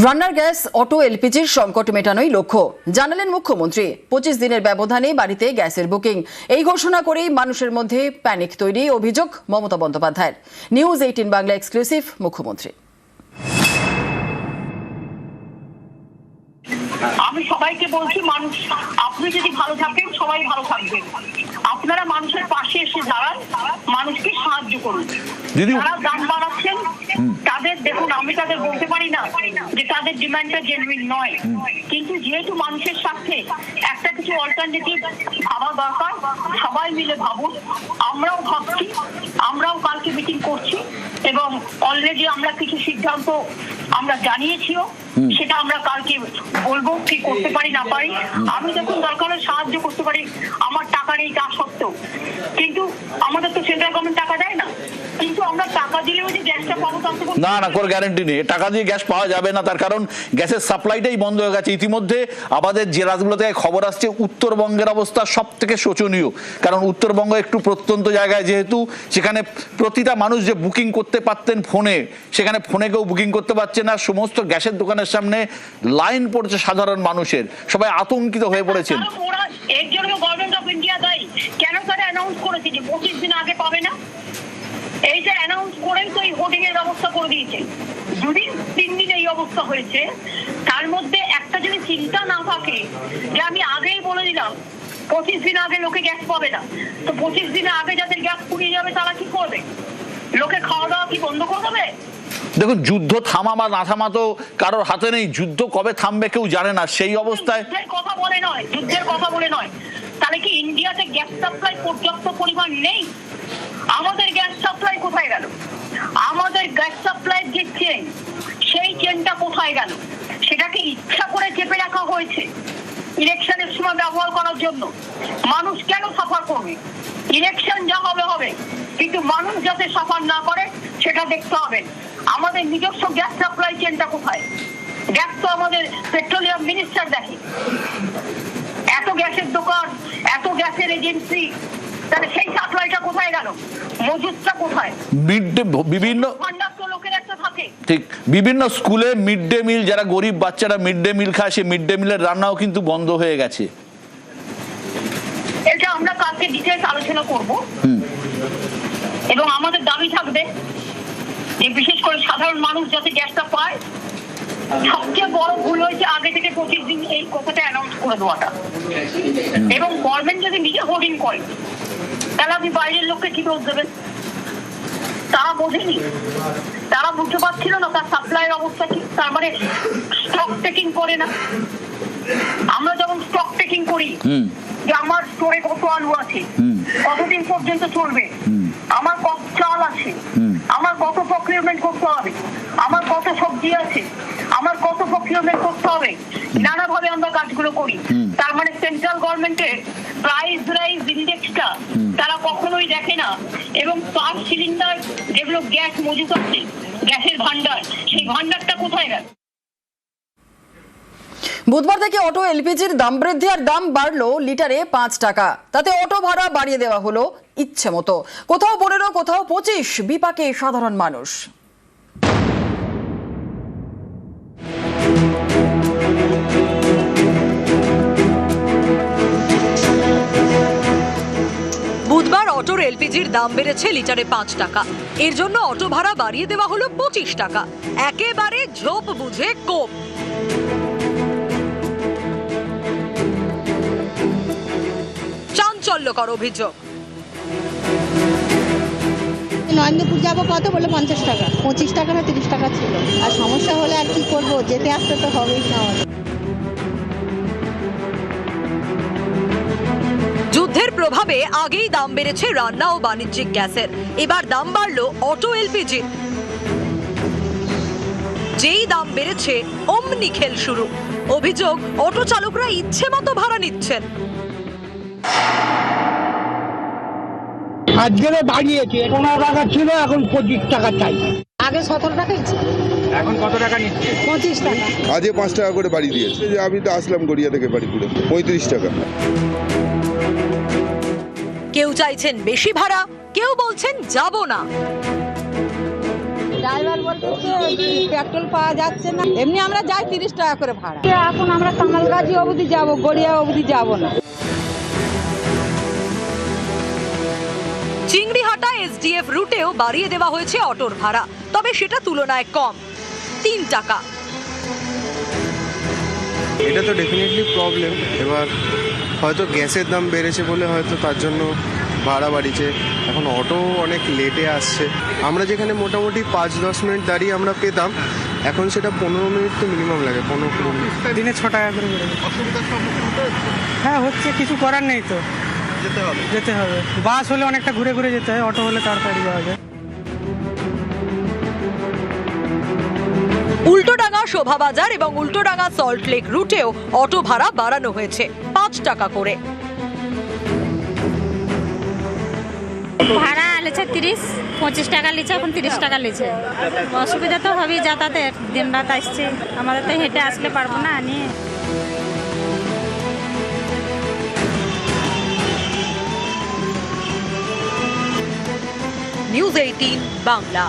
রান্নার gas, auto, এলপিজির সংকট মেটানোই লক্ষ্য জানালেন মুখ্যমন্ত্রী। 25 দিনের ব্যবধানে বাড়িতে গ্যাসের বুকিং, এই ঘোষণা করেই মানুষের মধ্যে প্যানিক তৈরি, অভিযোগ মমতা বন্দ্যোপাধ্যায়ের। নিউজ 18 বাংলা এক্সক্লুসিভ মুখ্যমন্ত্রী। আমি সবাইকে বলছি, মানুষ আপনি যদি ভালো থাকেন সবাই ভালো থাকবেন। আপনারা মানুষের পাশে এসে দাঁড়ান, মানুষকে সাহায্য করুন। যারা দাম বাড়াচ্ছেন তাদের দেখুন, আমি তাদের বলতে পারি না যে তাদের ডিমান্ডটা জেনুইন নয়, কিন্তু যেহেতু মানুষের সাথে একটা কিছু অল্টারনেটিভ ভাবা দরকার, সবাই মিলে ভাবুন। আমরাও ভাবছি, আমরাও কালকে মিটিং করছি এবং অলরেডি আমরা কিছু সিদ্ধান্ত আমরা জানিয়েছিও, সেটা আমরা কালকে বলবো কি করতে পারি না পারি। আমি যখন দরকার হয় সাহায্য করতে পারি, আমার টাকা নেই তা সত্ত্বেও, কিন্তু আমাদের তো সেন্ট্রাল গভর্নমেন্ট টাকা দেয় না, কিন্তু আমরা টাকা দিলেও যে গ্যাসটা পাবো তার তো না কোনো গ্যারান্টি নেই। টাকা দিয়ে গ্যাস পাওয়া যাবে না, তার কারণ গ্যাসের সাপ্লাইটাই বন্ধ হয়ে গেছে। ইতিমধ্যে আমাদের যে রাজ্যগুলো থেকে খবর আসছে, উত্তরবঙ্গের অবস্থা সব থেকে শোচনীয়, কারণ উত্তরবঙ্গ একটু প্রত্যন্ত জায়গায়, যেহেতু সেখানে প্রতিটা মানুষ যে বুকিং করতে পারতেন ফোনে, সেখানে ফোনে কেউ বুকিং করতে পারছে না। সমস্ত গ্যাসের দোকানের সামনে লাইন পড়ছে সাধারণ মানুষের, সবাই আতঙ্কিত হয়ে পড়েছেন। এর জন্য গভর্নমেন্ট অফ ইন্ডিয়া দায়ী। কেন তারা অ্যানাউন্স করেছে যে 25 দিন আগে পাবে না? এই যে অ্যানাউন্স করেই তো এই হোর্ডিং এর ব্যবস্থা করে দিয়েছে। যদি 3 দিন এই অবস্থা হয়েছে, তার মধ্যে একটা যদি চিন্তা না থাকে যে আমি আগেই বলে দিলাম 25 দিন আগে লোকে গ্যাস পাবে না, তো 25 দিন আগে যাদের গ্যাস ফুরিয়ে যাবে তারা কি করবে? লোকে খাওয়া দাওয়া কি বন্ধ করে দেবে? দেখুন, যুদ্ধ থামা বা না থামা তো কারোর হাতে নেই। যুদ্ধ কবে থামবে কেউ জানে না। সেই অবস্থায় যুদ্ধের কথা বলে নয়, তাহলে কি ইন্ডিয়াতে গ্যাস সাপ্লাই পর্যাপ্ত পরিমাণ নেই? আমাদের গ্যাস সাপ্লাই কোথায় গেল? আমাদের গ্যাস সাপ্লাইয়ের যে চেন, সেই চেনটা কোথায় গেল? সেটাকে ইচ্ছা করে চেপে রাখা হয়েছে ইলেকশনের সময় ব্যবহার করার জন্য। মানুষ কেন সাফার করবে? ইলেকশন যা হবে হবে, কিন্তু মানুষ যাতে সাফার না করে সেটা দেখতে হবে। আমাদের নিজস্ব গ্যাস সাপ্লাই চেনটা কোথায়? গ্যাস তো আমাদের পেট্রোলিয়াম মিনিস্টার দেখে। এত গ্যাসের দোকান, এত গ্যাসের এজেন্সি, তাহলে সেই সাপ্লাইটা কোথায় গেল? মজুদটা কোথায়? বিভিন্ন লোকের একটা থাকে। ঠিক, বিভিন্ন স্কুলে মিড ডে মিল, যারা গরিব বাচ্চারা মিড ডে মিল খায়, সেই মিড ডে মিলের রান্নাও কিন্তু বন্ধ হয়ে গেছে। এটা আমরা কালকে ডিটেইলস আলোচনা করব এবং আমাদের দাবি থাকবে যে বিশেষ করে সাধারণ মানুষ যাতে গ্যাসটা পায়। সবচেয়ে বড় ভুল হয়েছে আগে থেকে 25 দিন এই কথাটা অ্যানাউন্স করে দেওয়াটা, এবং গভর্নমেন্ট যদি নিজে হোর্ডিং করে তাহলে আপনি বাইরের লোককে কি দোষ দেবেন? তারা বোঝেনি, তারা বুঝতে পারছিল না তার সাপ্লাইয়ের অবস্থা কি। তার মানে স্টক টেকিং করে না। আমরা যখন স্টক টেকিং করি যে আমার স্টোরে কত আলু আছে, কতদিন পর্যন্ত চলবে, আমার কত চাল আছে, আমার কত প্রকিউরমেন্ট করতে হবে, আমার কত সবজি আছে, আমার কত প্রকিউরমেন্ট করতে হবে, নানাভাবে আমরা কাজগুলো করি। তার মানে সেন্ট্রাল গভর্নমেন্টের প্রাইস রাইজ ইন্ডেক্সটা তারা কখনোই দেখে না, এবং পার সিলিন্ডার যেগুলো গ্যাস মজুত আছে, গ্যাসের ভান্ডার, সেই ভান্ডারটা কোথায় গেল? বুধবার থেকে অটো, এলপিজির দাম বৃদ্ধি আর দাম বাড়লো লিটারে 5 টাকা। তাতে অটো ভাড়া বাড়িয়ে দেওয়া হলো ইচ্ছে মতো, কোথাও 15, কোথাও 25। বিপাকে সাধারণ মানুষ। বুধবার অটোর এলপিজির দাম বেড়েছে লিটারে 5 টাকা। এর জন্য অটো ভাড়া বাড়িয়ে দেওয়া হলো 25 টাকা। একেবারে ঝোপ বুঝে কোপ। চাঞ্চল্যকর অভিযোগ। নরেন্দ্রপুর যাবো কত বলে? 50 টাকা। 25 টাকা না 30 টাকা ছিল। আর সমস্যা হলে আর কি করবো, যেতে আসতে তো হবেই না। যুদ্ধের প্রভাবে আগেই দাম বেড়েছে রান্না ও বাণিজ্যিক গ্যাসের, এবার দাম বাড়লো অটো, এলপিজি। যেই দাম বেড়েছে অমনি খেল শুরু। অভিযোগ, অটো চালকরা ইচ্ছে মতো ভাড়া নিচ্ছেন। আজকে বাড়িয়েছে, 15 টাকা ছিল, এখন 25 টাকা চাই। আগে 17 টাকাই ছিল, এখন কত টাকা নিচ্ছে? 25 টাকা। আজকে 5 টাকা করে বাড়ি দিয়েছে। আমি তো আসলাম গড়িয়া থেকে বাড়িপুরে, 35 টাকা। কেউ চাইছেন বেশি ভাড়া, কেউ বলছেন যাব না। ড্রাইভার বলতেছে পেট্রোল পাওয়া যাচ্ছে না, এমনি আমরা যাই 30 টাকা করে ভাড়া। এখন আমরা কামালগাজী অবধি যাব, গড়িয়া অবধি যাব না। চিংড়িহাটা এসডিএফ রুটেও বাড়িয়ে দেওয়া হয়েছে অটোর ভাড়া, তবে সেটা তুলনায় কম, 3 টাকা। এটা তো ডেফিনেটলি প্রবলেম। এবার হয়তো গ্যাসের দাম বেড়েছে বলে হয়তো তার জন্য ভাড়া বাড়িছে। এখন অটো অনেক লেটে আসছে। আমরা যেখানে মোটামুটি 5-10 মিনিট দাঁড়িয়ে আমরা পেতাম, এখন সেটা 15 মিনিট তো মিনিমাম লাগে, 15 মিনিট। দিনে 6 টাকা করে বেড়ে গেছে। হ্যাঁ হচ্ছে, কিছু করার নেই তো, যেতে হবে। বাস হলে অনেকটা ঘুরে ঘুরে যেতে হয়, অটো হলে তাড়াতাড়ি যাওয়া যায়। উল্টোডাঙ্গা শোভাবাজার এবং উল্টোডাঙ্গা সল্টলেক রুটেও অটো ভাড়া বাড়ানো হয়েছে 5 টাকা করে। ভাড়া লিছে 30-25 টাকা লিছে, এখন 30 টাকা লিছে। অসুবিধা তো হবেই, যাতায়াতের দিন রাত আসছে, আমাদের তো হেঁটে আসলে পারবো না নিয়ে। নিউজ 18 বাংলা।